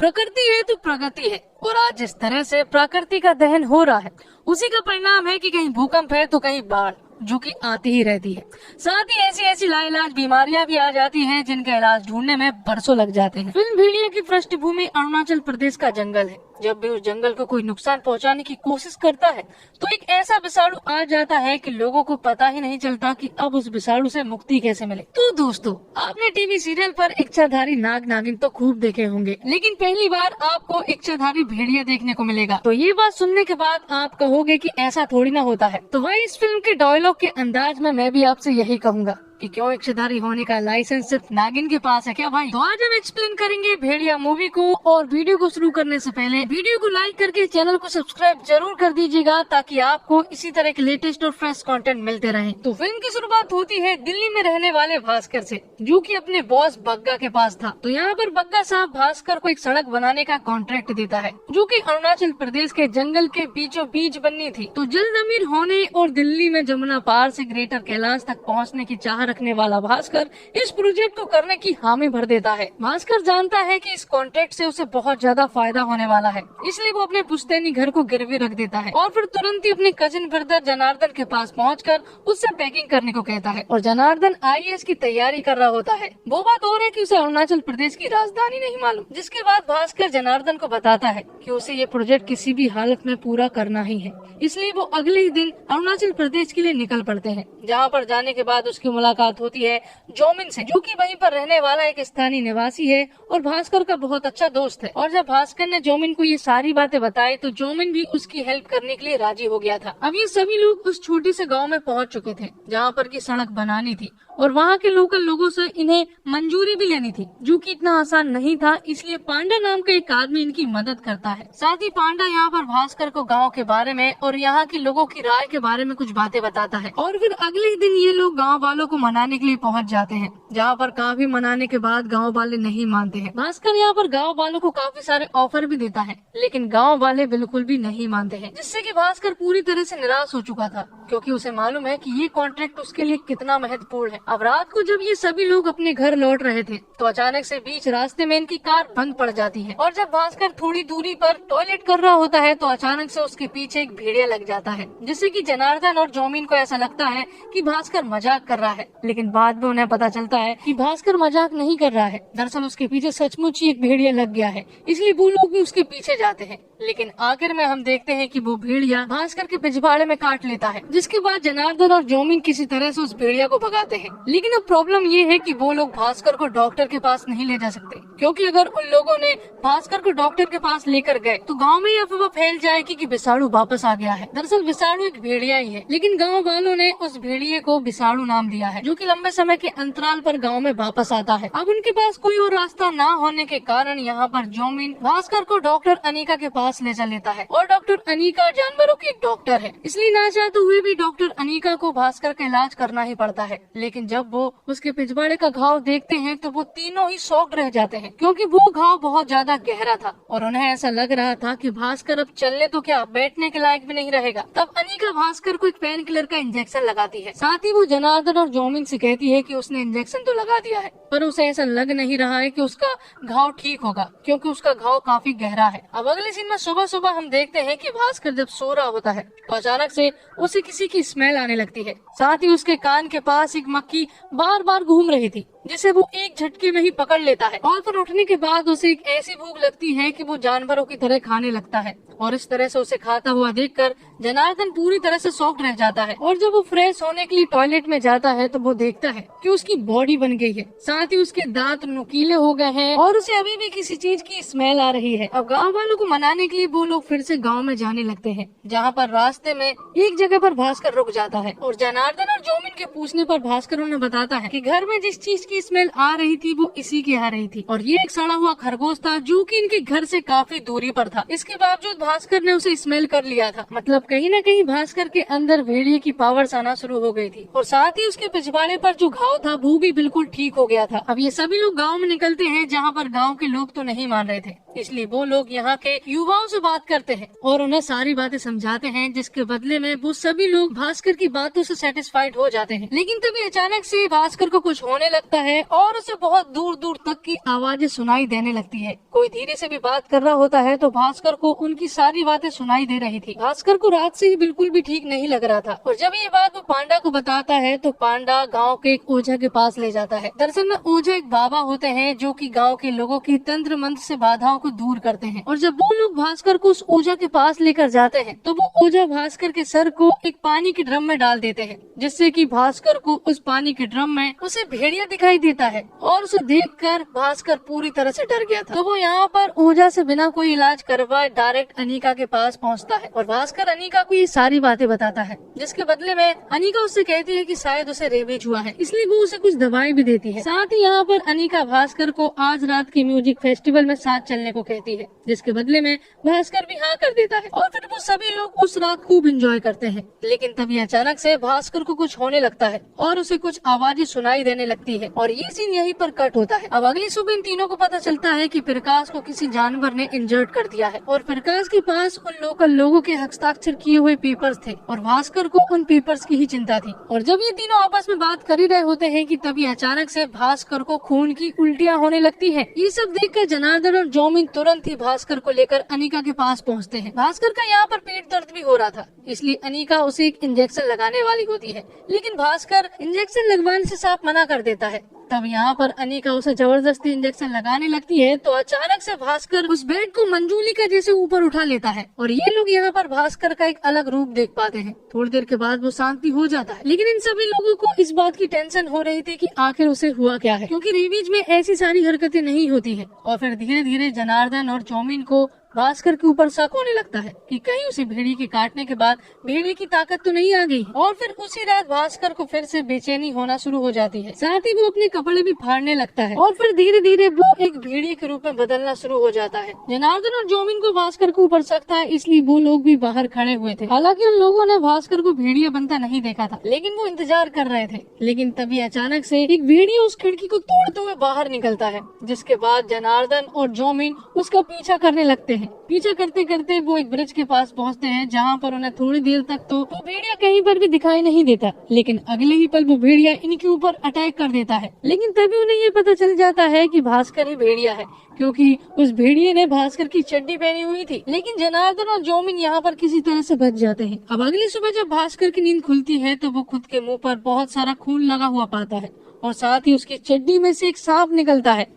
प्रकृति है तो प्रगति है, और आज जिस तरह से प्रकृति का दहन हो रहा है उसी का परिणाम है कि कहीं भूकंप है तो कहीं बाढ़ जो कि आती ही रहती है। साथ ही ऐसी ऐसी लाइलाज बीमारियां भी आ जाती हैं जिनका इलाज ढूंढने में बरसों लग जाते हैं। फिल्म भेड़िया की पृष्ठभूमि अरुणाचल प्रदेश का जंगल है। जब भी उस जंगल को कोई नुकसान पहुंचाने की कोशिश करता है तो एक ऐसा विषाणु आ जाता है कि लोगों को पता ही नहीं चलता कि अब उस विषाणु से मुक्ति कैसे मिले। तो दोस्तों, आपने टीवी सीरियल पर इच्छाधारी नाग नागिन तो खूब देखे होंगे, लेकिन पहली बार आपको इच्छाधारी भेड़िया देखने को मिलेगा। तो ये बात सुनने के बाद आप कहोगे कि ऐसा थोड़ी ना होता है। तो वही इस फिल्म के डायलॉग के अंदाज में मैं भी आपसे यही कहूँगा कि क्यों इच्छाधारी होने का लाइसेंस सिर्फ नागिन के पास है क्या भाई। तो आज हम एक्सप्लेन करेंगे भेड़िया मूवी को। और वीडियो को शुरू करने से पहले वीडियो को लाइक करके चैनल को सब्सक्राइब जरूर कर दीजिएगा ताकि आपको इसी तरह के लेटेस्ट और फ्रेश कंटेंट मिलते रहे। तो फिल्म की शुरुआत होती है दिल्ली में रहने वाले भास्कर से, जो कि अपने बॉस बग्गा के पास था। तो यहाँ पर बग्गा साहब भास्कर को एक सड़क बनाने का कॉन्ट्रैक्ट देता है जो कि अरुणाचल प्रदेश के जंगल के बीचों बीच बननी थी। तो जल्द अमीर होने और दिल्ली में जमुना पार से ग्रेटर कैलाश तक पहुँचने की चाह रखने वाला भास्कर इस प्रोजेक्ट को करने की हामी भर देता है। भास्कर जानता है कि इस कॉन्ट्रैक्ट से उसे बहुत ज्यादा फायदा होने वाला है, इसलिए वो अपने पुश्तैनी घर को गिरवी रख देता है और फिर तुरंत ही अपने कजिन ब्रदर जनार्दन के पास पहुंचकर उससे पैकिंग करने को कहता है। और जनार्दन IAS की तैयारी कर रहा होता है। वो बात और है कि उसे अरुणाचल प्रदेश की राजधानी नहीं मालूम। जिसके बाद भास्कर जनार्दन को बताता है कि उसे ये प्रोजेक्ट किसी भी हालत में पूरा करना ही है, इसलिए वो अगले ही दिन अरुणाचल प्रदेश के लिए निकल पड़ते हैं। जहाँ पर जाने के बाद उसकी मुलाकात होती है जोमिन से, जो कि वहीं पर रहने वाला एक स्थानीय निवासी है और भास्कर का बहुत अच्छा दोस्त है। और जब भास्कर ने जोमिन को ये सारी बातें बताई तो जोमिन भी उसकी हेल्प करने के लिए राजी हो गया था। अब ये सभी लोग उस छोटे से गांव में पहुंच चुके थे जहां पर की सड़क बनानी थी और वहां के लोकल लोगों से इन्हें मंजूरी भी लेनी थी, जो कि इतना आसान नहीं था। इसलिए पांडा नाम का एक आदमी इनकी मदद करता है। साथ ही पांडा यहाँ पर भास्कर को गाँव के बारे में और यहाँ के लोगों की राय के बारे में कुछ बातें बताता है। और फिर अगले ही दिन ये लोग गाँव वालों को मनाने के लिए पहुँच जाते हैं, जहाँ पर काफी मनाने के बाद गाँव वाले नहीं मानते हैं। भास्कर यहाँ पर गाँव वालों को काफी सारे ऑफर भी देता है, लेकिन गाँव वाले बिल्कुल भी नहीं मानते हैं, जिससे कि भास्कर पूरी तरह से निराश हो चुका था, क्योंकि उसे मालूम है कि ये कॉन्ट्रैक्ट उसके लिए कितना महत्वपूर्ण है। अब रात को जब ये सभी लोग अपने घर लौट रहे थे तो अचानक से बीच रास्ते में इनकी कार बंद पड़ जाती है। और जब भास्कर थोड़ी दूरी पर टॉयलेट कर रहा होता है तो अचानक से उसके पीछे एक भेड़िया लग जाता है, जिससे कि जनार्दन और जोमिन को ऐसा लगता है कि भास्कर मजाक कर रहा है। लेकिन बाद में उन्हें पता चलता है कि भास्कर मजाक नहीं कर रहा है, दरअसल उसके पीछे सचमुच ही एक भेड़िया लग गया है, इसलिए वो लोग भी उसके पीछे जाते हैं। लेकिन आखिर में हम देखते हैं कि वो भेड़िया भास्कर के पिछवाड़े में काट लेता है, जिसके बाद जनार्दन और जोमिन किसी तरह से उस भेड़िया को भगाते हैं। लेकिन अब प्रॉब्लम ये है कि वो लोग भास्कर को डॉक्टर के पास नहीं ले जा सकते, क्योंकि अगर उन लोगों ने भास्कर को डॉक्टर के पास लेकर गए तो गांव में यह अफवाह फैल जाएगी कि विषाणु वापस आ गया है। दरअसल विषाणु एक भेड़िया ही है, लेकिन गाँव वालों ने उस भेड़िए को विषाणु नाम दिया है, जो कि लंबे समय के अंतराल पर गाँव में वापस आता है। अब उनके पास कोई और रास्ता न होने के कारण यहाँ पर जोमिन भास्कर को डॉक्टर अनिका के पास ले जा लेता है। और डॉक्टर अनिका जानवरों की एक डॉक्टर है, इसलिए ना चाहते हुए भी डॉक्टर अनिका को भास्कर का इलाज करना ही पड़ता है। लेकिन जब वो उसके पिछवाड़े का घाव देखते हैं तो वो तीनों ही शॉक्ड रह जाते हैं, क्योंकि वो घाव बहुत ज्यादा गहरा था और उन्हें ऐसा लग रहा था कि भास्कर अब चलने तो क्या बैठने के लायक भी नहीं रहेगा। तब अनिका भास्कर को एक पेन किलर का इंजेक्शन लगाती है। साथ ही वो जनार्दन और जोमिन से कहती है कि उसने इंजेक्शन तो लगा दिया है, पर उसे ऐसा लग नहीं रहा है कि उसका घाव ठीक होगा, क्योंकि उसका घाव काफी गहरा है। अब अगले सीन में सुबह सुबह हम देखते हैं कि भास्कर जब सो रहा होता है तो अचानक से उसे किसी की स्मेल आने लगती है। साथ ही उसके कान के पास एक मक्खी बार बार घूम रही थी, जिसे वो एक झटके में ही पकड़ लेता है। और फिर उठने के बाद उसे एक ऐसी भूख लगती है कि वो जानवरों की तरह खाने लगता है। और इस तरह से उसे खाता हुआ देखकर जनार्दन पूरी तरह से शॉक्ड रह जाता है। और जब वो फ्रेश होने के लिए टॉयलेट में जाता है तो वो देखता है कि उसकी बॉडी बन गई है, साथ ही उसके दांत नुकीले हो गए हैं और उसे अभी भी किसी चीज की स्मेल आ रही है। अब गाँव वालों को मनाने के लिए वो लोग फिर से गाँव में जाने लगते हैं, जहाँ पर रास्ते में एक जगह पर भास्कर रुक जाता है। और जनार्दन और जोमिन के पूछने पर भास्कर उन्हें बताता है कि घर में जिस चीज की स्मेल आ रही थी वो इसी की आ रही थी, और ये एक सड़ा हुआ खरगोश था जो कि इनके घर से काफी दूरी पर था। इसके बावजूद भास्कर ने उसे स्मेल कर लिया था। मतलब कहीं न कहीं भास्कर के अंदर भेड़िए की पावर्स आना शुरू हो गई थी, और साथ ही उसके पिछवाड़े पर जो घाव था वो भी बिल्कुल ठीक हो गया था। अब ये सभी लोग गाँव में निकलते हैं, जहाँ पर गाँव के लोग तो नहीं मान रहे थे, इसलिए वो लोग यहाँ के युवाओं से बात करते हैं और उन्हें सारी बातें समझाते हैं, जिसके बदले में वो सभी लोग भास्कर की बातों से सेटिस्फाइड हो जाते हैं। लेकिन तभी अचानक से भास्कर को कुछ होने लगता है और उसे बहुत दूर दूर तक की आवाजें सुनाई देने लगती है। कोई धीरे से भी बात कर रहा होता है तो भास्कर को उनकी सारी बातें सुनाई दे रही थी। भास्कर को रात से ही बिल्कुल भी ठीक नहीं लग रहा था और जब ये बात वो पांडा को बताता है तो पांडा गाँव के एक ओझा के पास ले जाता है। दरअसल में ओझा एक बाबा होते हैं जो कि गाँव के लोगों की तंत्र मंत्र से बाधाओं को दूर करते हैं। और जब वो लोग भास्कर को उस ओझा के पास लेकर जाते हैं तो वो ओझा भास्कर के सर को एक पानी के ड्रम में डाल देते हैं, जिससे कि भास्कर को उस पानी के ड्रम में उसे भेड़िया दिखाई देता है और उसे देखकर भास्कर पूरी तरह से डर गया था। तो वो यहाँ पर ओझा से बिना कोई इलाज करवाए डायरेक्ट अनीका के पास पहुँचता है और भास्कर अनीका को ये सारी बातें बताता है, जिसके बदले में अनीका उससे कहती है कि शायद उसे रेबीज हुआ है, इसलिए वो उसे कुछ दवाई भी देती है। साथ ही यहाँ पर अनीका भास्कर को आज रात के म्यूजिक फेस्टिवल में साथ चलने को कहती है, जिसके बदले में भास्कर भी हाँ कर देता है और फिर वो सभी लोग उस रात खूब एंजॉय करते हैं। लेकिन तभी अचानक से भास्कर को कुछ होने लगता है और उसे कुछ आवाजें सुनाई देने लगती है और ये सीन यहीं पर कट होता है। अब अगली सुबह इन तीनों को पता चलता है कि प्रकाश को किसी जानवर ने इंजर्ड कर दिया है और प्रकाश के पास उन लोकल लोगों के हस्ताक्षर किए हुए पेपर्स थे और भास्कर को उन पेपर्स की ही चिंता थी। और जब ये तीनों आपस में बात कर ही रहे होते हैं कि तभी अचानक से भास्कर को खून की उल्टियाँ होने लगती है। ये सब देखकर जनार्दन और जौमिन तुरंत ही भास्कर को लेकर अनीका के पास पहुँचते हैं। भास्कर का यहाँ पर पेट दर्द भी हो रहा था, इसलिए अनीका उसे एक इंजेक्शन लगाने वाली होती है, लेकिन भास्कर इंजेक्शन लगवाने से साफ मना कर देता है। तब यहाँ पर अनीका उसे जबरदस्ती इंजेक्शन लगाने लगती है तो अचानक से भास्कर उस बेड को मंजूलिका जैसे ऊपर उठा लेता है और ये लोग यहाँ पर भास्कर का एक अलग रूप देख पाते हैं। थोड़ी देर के बाद वो शांति हो जाता है, लेकिन इन सभी लोगों को इस बात की टेंशन हो रही थी कि आखिर उसे हुआ क्या है, क्योंकि रेबीज में ऐसी सारी हरकतें नहीं होती है। और फिर धीरे धीरे जनार्दन और जौमिन को भास्कर के ऊपर शक होने लगता है कि कहीं उसे भेड़िए के काटने के बाद भेड़िए की ताकत तो नहीं आ गई। और फिर उसी रात भास्कर को फिर से बेचैनी होना शुरू हो जाती है, साथ ही वो अपने कपड़े भी फाड़ने लगता है और फिर धीरे धीरे वो एक भेड़िए के रूप में बदलना शुरू हो जाता है। जनार्दन और जौमिन को भास्कर के ऊपर शक था, इसलिए वो लोग भी बाहर खड़े हुए थे। हालांकि उन लोगों ने भास्कर को भेड़िया बनता नहीं देखा था, लेकिन वो इंतजार कर रहे थे। लेकिन तभी अचानक से एक भेड़िया उस खिड़की को तोड़ते हुए बाहर निकलता है, जिसके बाद जनार्दन और जौमिन उसका पीछा करने लगते हैं। पीछा करते करते वो एक ब्रिज के पास पहुंचते हैं, जहां पर उन्हें थोड़ी देर तक तो वो भेड़िया कहीं पर भी दिखाई नहीं देता, लेकिन अगले ही पल वो भेड़िया इनके ऊपर अटैक कर देता है। लेकिन तभी उन्हें ये पता चल जाता है कि भास्कर ही भेड़िया है, क्योंकि उस भेड़िए ने भास्कर की चड्डी पहनी हुई थी। लेकिन जनार्दन और जौमिन यहाँ पर किसी तरह से बच जाते हैं। अब अगली सुबह जब भास्कर की नींद खुलती है तो वो खुद के मुंह पर बहुत सारा खून लगा हुआ पाता है और साथ ही उसकी चड्डी में से एक सांप निकलता है।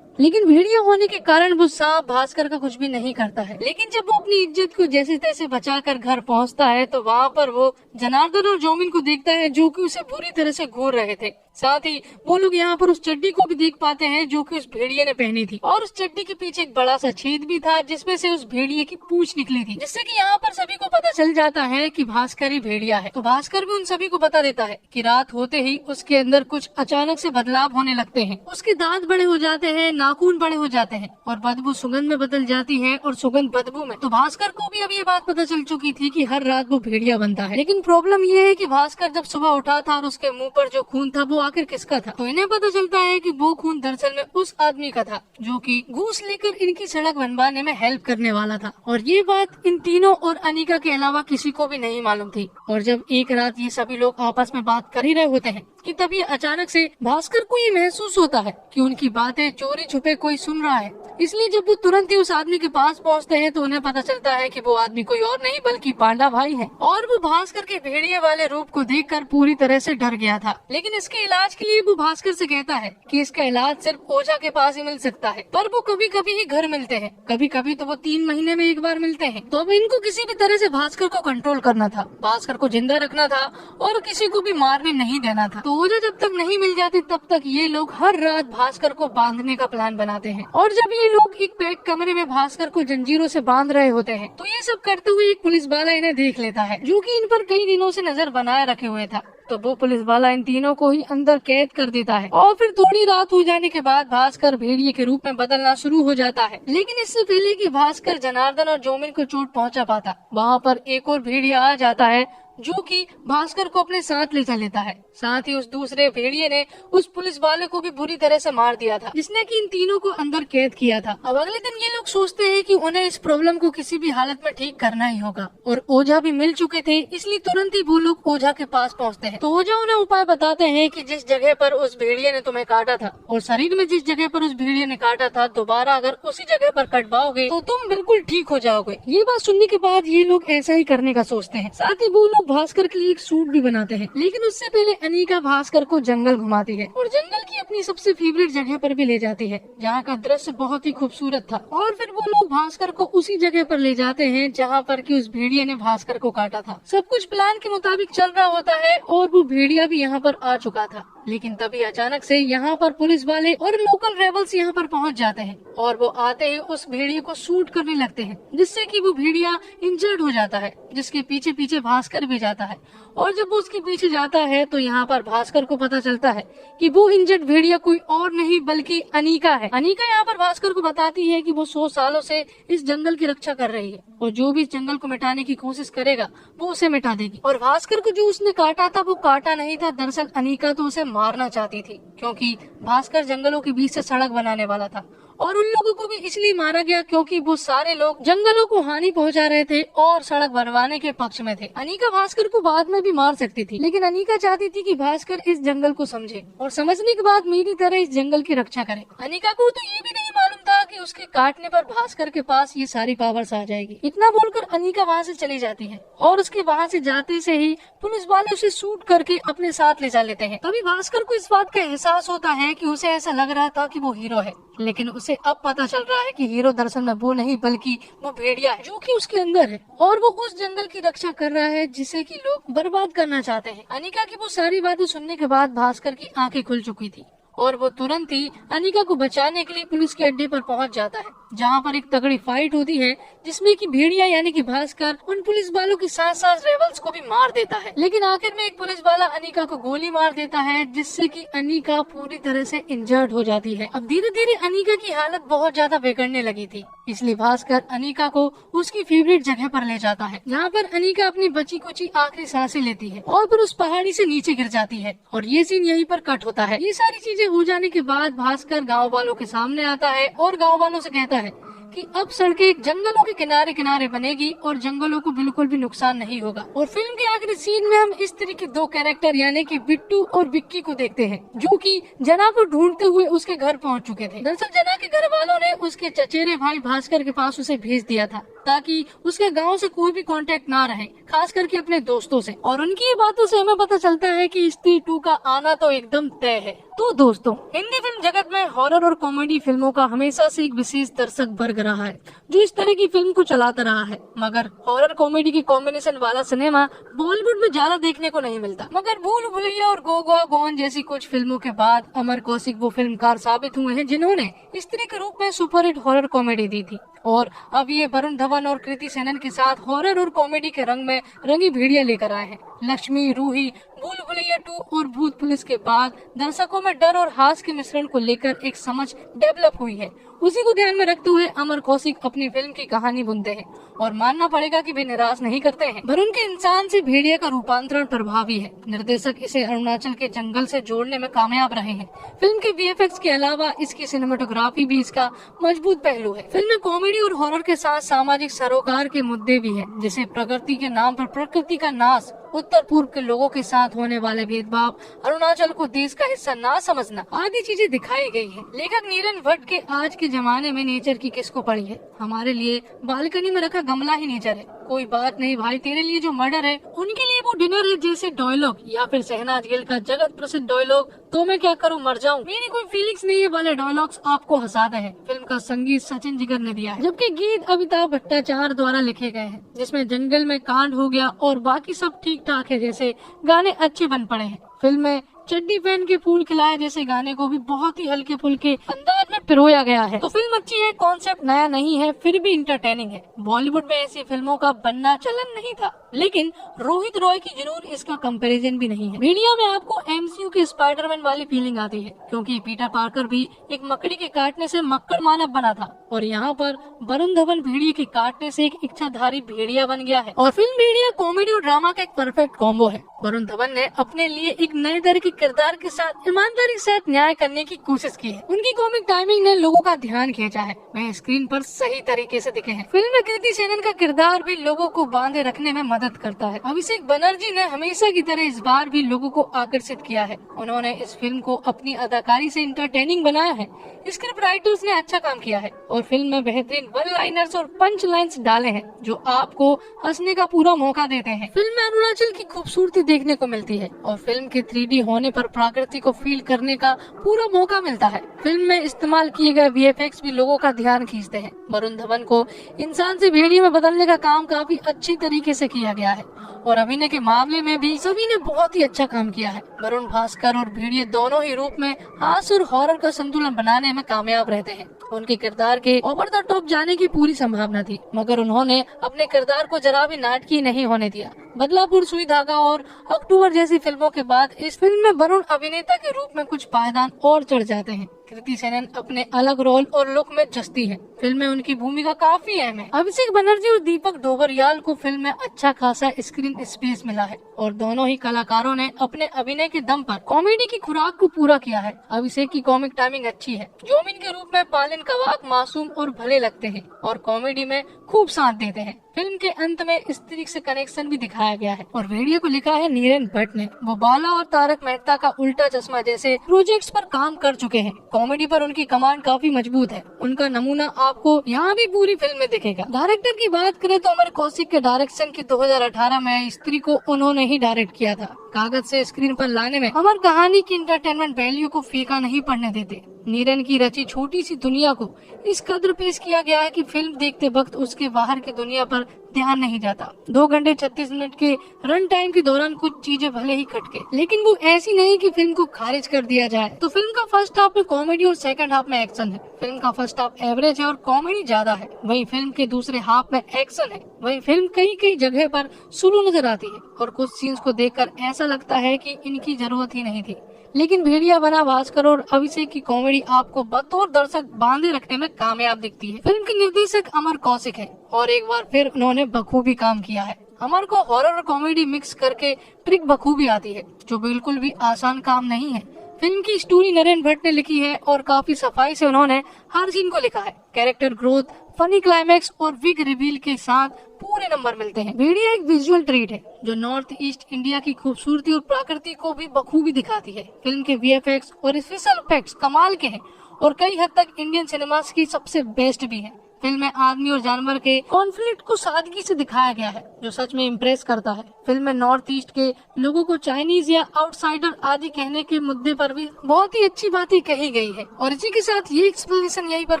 लेकिन भेड़िया होने के कारण वो सांप भास्कर का कुछ भी नहीं करता है। लेकिन जब वो अपनी इज्जत को जैसे तैसे बचाकर घर पहुंचता है तो वहाँ पर वो जनार्दन और जौमिन को देखता है, जो कि उसे बुरी तरह से घूर रहे थे। साथ ही वो लोग यहाँ पर उस चड्डी को भी देख पाते हैं, जो कि उस भेड़िए ने पहनी थी, और उस चड्डी के पीछे एक बड़ा सा छेद भी था, जिसमें से उस भेड़िए की पूंछ निकली थी, जिससे कि यहाँ पर सभी को पता चल जाता है कि भास्कर ही भेड़िया है। तो भास्कर भी उन सभी को बता देता है कि रात होते ही उसके अंदर कुछ अचानक से बदलाव होने लगते हैं। उसके दांत बड़े हो जाते हैं, नाखून बड़े हो जाते हैं और बदबू सुगंध में बदल जाती है और सुगंध बदबू में। तो भास्कर को भी अब ये बात पता चल चुकी थी कि हर रात वो भेड़िया बनता है। लेकिन प्रॉब्लम ये है कि भास्कर जब सुबह उठा था और उसके मुंह पर जो खून था वो आखिर किसका था। तो इन्हें पता चलता है कि वो खून दरअसल में उस आदमी का था, जो कि घूस लेकर इनकी सड़क बनवाने में हेल्प करने वाला था। और ये बात इन तीनों और अनीका के अलावा किसी को भी नहीं मालूम थी। और जब एक रात ये सभी लोग आपस में बात कर ही रहे होते हैं कि तभी अचानक से भास्कर को ये महसूस होता है कि उनकी बातें चोरी छुपे कोई सुन रहा है। इसलिए जब वो तुरंत ही उस आदमी के पास पहुंचते हैं तो उन्हें पता चलता है कि वो आदमी कोई और नहीं बल्कि पांडा भाई है। और वो भास्कर के भेड़िए वाले रूप को देखकर पूरी तरह से डर गया था। लेकिन इसके इलाज के लिए वो भास्कर से कहता है कि इसका इलाज सिर्फ ओझा के पास ही मिल सकता है, पर वो कभी कभी ही घर मिलते हैं, कभी कभी तो वो 3 महीने में एक बार मिलते हैं। तो अब इनको किसी भी तरह से भास्कर को कंट्रोल करना था, भास्कर को जिंदा रखना था और किसी को भी मारने नहीं देना था। तो ओझा जब तक नहीं मिल जाते तब तक ये लोग हर रात भास्कर को बांधने का प्लान बनाते हैं। और जब ये लोग एक पैक कमरे में भास्कर को जंजीरों से बांध रहे होते हैं तो ये सब करते हुए एक पुलिस वाला इन्हें देख लेता है, जो कि इन पर कई दिनों से नजर बनाए रखे हुए था। तो वो पुलिस वाला इन तीनों को ही अंदर कैद कर देता है। और फिर थोड़ी रात हो जाने के बाद भास्कर भेड़िए के रूप में बदलना शुरू हो जाता है। लेकिन इससे पहले कि भास्कर जनार्दन और जौमिन को चोट पहुंचा पाता, वहाँ पर एक और भेड़िया आ जाता है, जो कि भास्कर को अपने साथ ले चल लेता है। साथ ही उस दूसरे भेड़िए ने उस पुलिस वाले को भी बुरी तरह से मार दिया था, जिसने कि इन तीनों को अंदर कैद किया था। अब अगले दिन ये लोग सोचते हैं कि उन्हें इस प्रॉब्लम को किसी भी हालत में ठीक करना ही होगा, और ओझा भी मिल चुके थे, इसलिए तुरंत ही वो लोग ओझा के पास पहुंचते हैं। तो ओझा उन्हें उपाय बताते हैं कि जिस जगह पर उस भेड़िए ने तुम्हें काटा था और शरीर में जिस जगह पर उस भेड़िए ने काटा था, दोबारा अगर उसी जगह पर कटवाओगे तो तुम बिल्कुल ठीक हो जाओगे। ये बात सुनने के बाद ये लोग ऐसा ही करने का सोचते हैं। साथ ही वो लोग भास्कर के लिए एक सूट भी बनाते हैं, लेकिन उससे पहले अनीका भास्कर को जंगल घुमाती है और जंगल की अपनी सबसे फेवरेट जगह पर भी ले जाती है, जहाँ का दृश्य बहुत ही खूबसूरत था। और फिर वो लोग भास्कर को उसी जगह पर ले जाते हैं जहाँ पर कि उस भेड़िए ने भास्कर को काटा था। सब कुछ प्लान के मुताबिक चल रहा होता है और वो भेड़िया भी यहाँ पर आ चुका था, लेकिन तभी अचानक से यहाँ पर पुलिस वाले और लोकल रेबल्स यहाँ पर पहुँच जाते हैं और वो आते ही उस भेड़िए को शूट करने लगते हैं, जिससे कि वो भेड़िया इंजर्ड हो जाता है, जिसके पीछे पीछे भास्कर भी जाता है। और जब वो उसके पीछे जाता है तो यहाँ पर भास्कर को पता चलता है कि वो इंजर्ड भेड़िया कोई और नहीं बल्कि अनीका है। अनीका यहाँ पर भास्कर को बताती है कि वो 100 सालों से इस जंगल की रक्षा कर रही है और जो भी इस जंगल को मिटाने की कोशिश करेगा वो उसे मिटा देगी। और भास्कर को जो उसने काटा था वो काटा नहीं था, दरअसल अनीका तो उसे मारना चाहती थी, क्योंकि भास्कर जंगलों के बीच से सड़क बनाने वाला था। और उन लोगों को भी इसलिए मारा गया क्योंकि वो सारे लोग जंगलों को हानि पहुंचा रहे थे और सड़क बनवाने के पक्ष में थे। अनीका भास्कर को बाद में भी मार सकती थी, लेकिन अनीका चाहती थी कि भास्कर इस जंगल को समझे और समझने के बाद मेरी तरह इस जंगल की रक्षा करे। अनीका को तो ये भी नहीं मालूम था कि उसके काटने पर भास्कर के पास ये सारी पावर्स आ जाएगी। इतना बोलकर अनीका वहाँ से चली जाती है और उसके वहाँ से जाते से ही पुलिस वाले उसे शूट करके अपने साथ ले जा लेते हैं। तभी भास्कर को इस बात का एहसास होता है कि उसे ऐसा लग रहा था कि वो हीरो है, लेकिन उसे अब पता चल रहा है कि हीरो दरअसल में वो नहीं बल्कि वो भेड़िया है, जो कि उसके अंदर है और वो उस जंगल की रक्षा कर रहा है जिसे कि लोग बर्बाद करना चाहते हैं। अनीका की वो सारी बातें सुनने के बाद भास्कर की आंखें खुल चुकी थी और वो तुरंत ही अनीका को बचाने के लिए पुलिस के अड्डे पर पहुंच जाता है, जहां पर एक तगड़ी फाइट होती है जिसमें कि भेड़िया यानी कि भास्कर उन पुलिस वालों के साथ साथ रेबल्स को भी मार देता है। लेकिन आखिर में एक पुलिस वाला अनीका को गोली मार देता है, जिससे कि अनीका पूरी तरह से इंजर्ड हो जाती है। अब धीरे धीरे अनीका की हालत बहुत ज्यादा बिगड़ने लगी थी, इसलिए भास्कर अनीका को उसकी फेवरेट जगह पर ले जाता है, जहाँ पर अनीका अपनी बची कुची आखिरी सांसें लेती है और फिर उस पहाड़ी से नीचे गिर जाती है। और ये सीन यहीं पर कट होता है। ये सारी चीजें हो जाने के बाद भास्कर गाँव वालों के सामने आता है और गाँव वालों से कहता है कि अब सड़कें जंगलों के किनारे किनारे बनेगी और जंगलों को बिल्कुल भी नुकसान नहीं होगा। और फिल्म के आखिरी सीन में हम इस तरह के दो कैरेक्टर यानी कि बिट्टू और विक्की को देखते हैं, जो कि जना को ढूंढते हुए उसके घर पहुंच चुके थे। दरअसल जना के घर वालों ने उसके चचेरे भाई भास्कर के पास उसे भेज दिया था ताकि उसके गांव से कोई भी कांटेक्ट ना रहे, खास करके अपने दोस्तों से। और उनकी ये बातों से हमें पता चलता है कि स्त्री 2 का आना तो एकदम तय है। तो दोस्तों, हिंदी फिल्म जगत में हॉरर और कॉमेडी फिल्मों का हमेशा से एक विशेष दर्शक वर्ग रहा है जो इस तरह की फिल्म को चलाता रहा है, मगर हॉरर कॉमेडी की कॉम्बिनेशन वाला सिनेमा बॉलीवुड में ज्यादा देखने को नहीं मिलता। मगर भूल भुलैया और गोवा गॉन जैसी कुछ फिल्मों के बाद अमर कौशिक वो फिल्मकार साबित हुए हैं जिन्होंने स्त्री के रूप में सुपरहिट हॉरर कॉमेडी दी थी। और अब ये वरुण धवन और कृति सेनन के साथ हॉरर और कॉमेडी के रंग में रंगी भेड़िया लेकर आए हैं। लक्ष्मी, रूही, भूल भुलैया 2 और भूत पुलिस के बाद दर्शकों में डर और हास्य के मिश्रण को लेकर एक समझ डेवलप हुई है। उसी को ध्यान में रखते हुए अमर कौशिक अपनी फिल्म की कहानी बुनते हैं और मानना पड़ेगा कि वे निराश नहीं करते हैं। वरुण के इंसान से भेड़िया का रूपांतरण प्रभावी है। निर्देशक इसे अरुणाचल के जंगल से जोड़ने में कामयाब रहे हैं। फिल्म के VFX के अलावा इसकी सिनेमेटोग्राफी भी इसका मजबूत पहलू है। फिल्म में कॉमेडी और हॉरर के साथ सामाजिक सरोकार के मुद्दे भी हैं, जैसे प्रकृति के नाम पर प्रकृति का नाश, उत्तर पूर्व के लोगों के साथ होने वाले भेदभाव, अरुणाचल को देश का हिस्सा ना समझना आदि चीजें दिखाई गई हैं। लेखक नीरन भट्ट के आज के जमाने में नेचर की किसको पड़ी है, हमारे लिए बालकनी में रखा गमला ही नेचर है। कोई बात नहीं भाई, तेरे लिए जो मर्डर है उनके लिए वो डिनर है जैसे डायलॉग, या फिर शहनाज गिल का जगत प्रसिद्ध डायलॉग तो मैं क्या करूं मर जाऊं, मेरी कोई फीलिंग्स नहीं है वाले डायलॉग्स आपको हंसाते हैं। फिल्म का संगीत सचिन जिगर ने दिया है, जबकि गीत अमिताभ भट्टाचार्य द्वारा लिखे गए हैं, जिसमें जंगल में कांड हो गया और बाकी सब ठीक ठाक है जैसे गाने अच्छे बन पड़े हैं। फिल्म में चड्डी पहन के फूल खिलाए जैसे गाने को भी बहुत ही हल्के फुल्के अंदाज में पिरोया गया है। तो फिल्म अच्छी है, कॉन्सेप्ट नया नहीं है, फिर भी इंटरटेनिंग है। बॉलीवुड में ऐसी फिल्मों का बनना चलन नहीं था, लेकिन रोहित रॉय की जरूर इसका कंपैरिजन भी नहीं है। मीडिया में आपको MCU के स्पाइडरमैन वाली फीलिंग आती है, क्योंकि पीटर पार्कर भी एक मकड़ी के काटने से मक्कड़ मानव बना था, और यहाँ पर वरुण धवन भेड़िए के काटने से एक इच्छाधारी भेड़िया बन गया है। और फिल्म भेड़िया कॉमेडी और ड्रामा का एक परफेक्ट कॉम्बो है। वरुण धवन ने अपने लिए एक नए तरह के किरदार के साथ ईमानदारी के साथ न्याय करने की कोशिश की है। उनकी कॉमिक टाइमिंग ने लोगों का ध्यान खींचा है, वह स्क्रीन पर सही तरीके से दिखे हैं। फिल्म में कृति सेनन का किरदार भी लोगों को बांधे रखने में मदद करता है। अभिषेक बनर्जी ने हमेशा की तरह इस बार भी लोगों को आकर्षित किया है। उन्होंने इस फिल्म को अपनी अदाकारी से इंटरटेनिंग बनाया है। स्क्रिप्ट राइटर्स ने अच्छा काम किया है और फिल्म में बेहतरीन वन लाइनर्स और पंच लाइन्स डाले हैं, जो आपको हंसने का पूरा मौका देते हैं। फिल्म में अरुणाचल की खूबसूरती देखने को मिलती है और फिल्म के 3D होने पर प्रकृति को फील करने का पूरा मौका मिलता है। फिल्म में इस्तेमाल किए गए VFX भी लोगों का ध्यान खींचते हैं। वरुण धवन को इंसान से भेड़िए में बदलने का काम काफी अच्छी तरीके से किया गया है और अभिनय के मामले में भी सभी ने बहुत ही अच्छा काम किया है। वरुण भास्कर और भेड़िए दोनों ही रूप में हास्य और हॉरर का संतुलन बनाने में कामयाब रहते हैं। उनके किरदार के ओवर द टॉप जाने की पूरी संभावना थी, मगर उन्होंने अपने किरदार को जरा भी नाटकीय नहीं होने दिया। बदलापुर, सुई धागा और अक्टूबर जैसी फिल्मों के बाद इस फिल्म में वरुण अभिनेता के रूप में कुछ पायदान और चढ़ जाते हैं। कृति सेनन अपने अलग रोल और लुक में जचती है। फिल्म में उनकी भूमिका काफी अहम है। अभिषेक बनर्जी और दीपक डोबरियाल को फिल्म में अच्छा खासा स्क्रीन स्पेस मिला है और दोनों ही कलाकारों ने अपने अभिनय के दम पर कॉमेडी की खुराक को पूरा किया है। अभिषेक की कॉमिक टाइमिंग अच्छी है। जोमिन के रूप में पालिन कवाक मासूम और भले लगते हैं और कॉमेडी में खूब साथ देते हैं। फिल्म के अंत में स्त्री से कनेक्शन भी दिखाया गया है और वीडियो को लिखा है नीरन भट्ट ने। वो बाला और तारक मेहता का उल्टा चश्मा जैसे प्रोजेक्ट्स पर काम कर चुके हैं। कॉमेडी पर उनकी कमांड काफी मजबूत है। उनका नमूना आपको यहाँ भी पूरी फिल्म में दिखेगा। डायरेक्टर की बात करें तो अमर कौशिक के डायरेक्शन की 2018 में स्त्री को उन्होंने ही डायरेक्ट किया था। कागज से स्क्रीन पर लाने में अमर कहानी की इंटरटेनमेंट वैल्यू को फीका नहीं पड़ने देते। नीरन की रची छोटी सी दुनिया को इस कदर पेश किया गया है कि फिल्म देखते वक्त उसके बाहर की दुनिया पर ध्यान नहीं जाता। 2 घंटे 36 मिनट के रन टाइम के दौरान कुछ चीजें भले ही खटके, लेकिन वो ऐसी नहीं कि फिल्म को खारिज कर दिया जाए। तो फिल्म का फर्स्ट हाफ में कॉमेडी और सेकंड हाफ में एक्शन है। फिल्म का फर्स्ट हाफ एवरेज है और कॉमेडी ज्यादा है, वहीं फिल्म के दूसरे हाफ में एक्शन है। वहीं फिल्म कई जगह पर स्लो नजर आती है और कुछ सीन्स को देखकर ऐसा लगता है कि इनकी जरूरत ही नहीं थी। लेकिन भेड़िया बना भास्कर और अभिषेक की कॉमेडी आपको बतौर दर्शक बांधे रखने में कामयाब दिखती है। फिल्म के निर्देशक अमर कौशिक है और एक बार फिर उन्होंने बखूबी काम किया है। अमर को हॉरर और कॉमेडी मिक्स करके ट्रिक बखूबी आती है, जो बिल्कुल भी आसान काम नहीं है। फिल्म की स्टोरी नरेन भट्ट ने लिखी है और काफी सफाई से उन्होंने हर सीन को लिखा है। कैरेक्टर ग्रोथ, फनी क्लाइमैक्स और विग रिवील के साथ पूरे नंबर मिलते हैं। भेड़िया एक विजुअल ट्रीट है जो नॉर्थ ईस्ट इंडिया की खूबसूरती और प्रकृति को भी बखूबी दिखाती है। फिल्म के VFX और स्पेशल इफेक्ट्स कमाल के हैं और कई हद तक इंडियन सिनेमास की सबसे बेस्ट भी है। फिल्म में आदमी और जानवर के कॉन्फ्लिक्ट को सादगी से दिखाया गया है, जो सच में इम्प्रेस करता है। फिल्म में नॉर्थ ईस्ट के लोगों को चाइनीज या आउटसाइडर आदि कहने के मुद्दे पर भी बहुत ही अच्छी बातें कही गई है। और इसी के साथ ये एक्सप्लेनेशन यहीं पर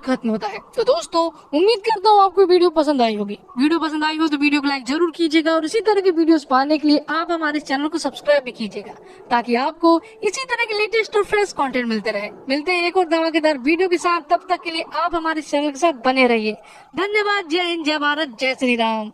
खत्म होता है। तो दोस्तों, उम्मीद करता हूँ आपको वीडियो पसंद आई होगी। वीडियो पसंद आई हो तो वीडियो को लाइक जरूर कीजिएगा और इसी तरह के वीडियोस पाने के लिए आप हमारे चैनल को सब्सक्राइब भी कीजिएगा, ताकि आपको इसी तरह के लेटेस्ट और फ्रेश कंटेंट मिलते रहे। मिलते हैं एक और धमाकेदार वीडियो के साथ, तब तक के लिए आप हमारे चैनल के साथ बने रहिए। धन्यवाद। जय हिंद, जय भारत, जय श्री राम।